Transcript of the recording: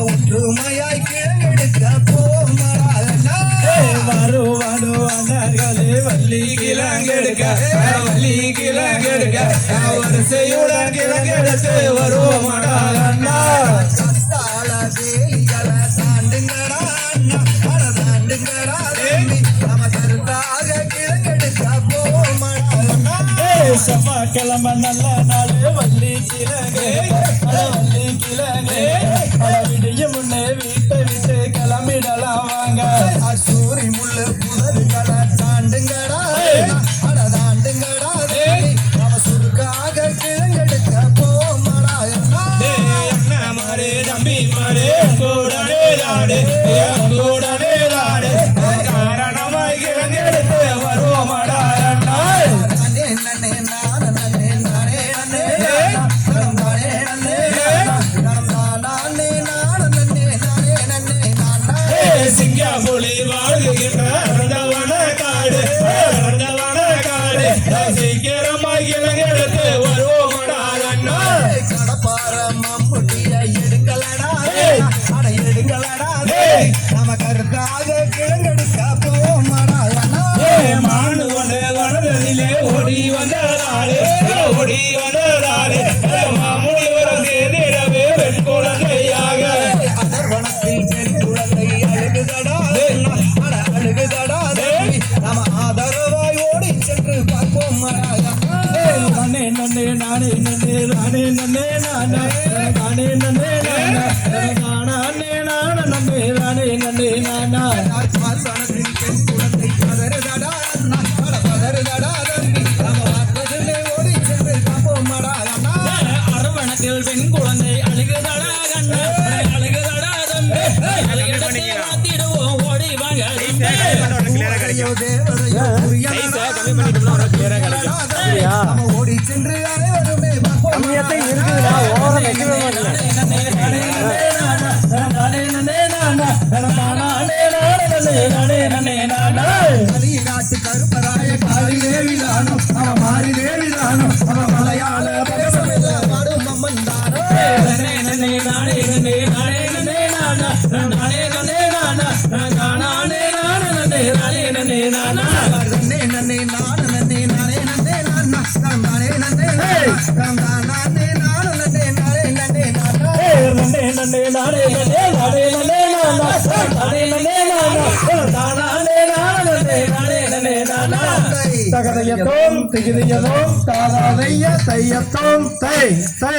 ஒற்றுமையாய் கிழங்கெடுக்க வள்ளி கிழங்கெடுக்க வரிசையுடன் கிழங்கெடுத்து வருவோமாடா அண்ணா கத்தாள வேலிகளை தாண்டுங்கடா அண்ணா தாண்டுங்கடா நம்ம கருத்தாக கிழங்கெடுக்க போமாடா செவ்வா கிழமை நல்ல நாள் வள்ளி கிழங்கு விடிய முன்னே வீட்டை விட்டு கிளம்பிடலாம் வாங்க சூரி முள்ளு புதல்களை தாண்டுங்கடா தாண்டுங்கடா நம்ம சுருக்காக கிழங்கெடுக்க போமாடா என்ன மாறு தம்பி மாறு கூடனே நாடு காரணமாய் கிழங்கெடுத்து வருவோமாடா சிங்கப்பூலி வாழ்கின்ற காடு சீக்கிரமாய் கிழங்கெடுத்து வருவோமாடா அண்ணா கடப்பார மம்புட்டிய எடுக்கலடா எடுக்கலடா நம்ம கருத்தாக கிழங்கெடுக்க போமாடா அண்ணா மானு ஒன்று வனதிலே ஓடி வந்ததாலே மாமுனி வரம் சேர்ந்திடவே பெண் குழந்தையாக அதர்வனத்தில் பெண் குழந்தை அழுகுதடா நம்ம ஆதரவாய் ஓடி சென்று பார்ப்போம் நானே நன்னே நானே நன்னே நானே நன்னே நானே நானே நன்னே நானே நன்னே நானே நன்னே நானா அரவணத்தில் பெண் குழந்தை பதறுதடா பதறுதடா நம்ம பார்த்ததிலே ஓடி சென்று பார்ப்போம் அரவணத்தில் பெண் குழந்தை அழுகுதடா கண்ணா அழுகுதடா தம்பி மாத்திடுவோம் ஓடி வாங்க ஓடி சென்று நாட்டு கருப்பராய காலிலேவிதானோ அவன் மாறிலேவிதானோ அவன் மலையாள பாடும் அம்மன் தானோ தகதையத்தோம் திகிதையதோம் தாதாதைய தையத்தோம் தை தை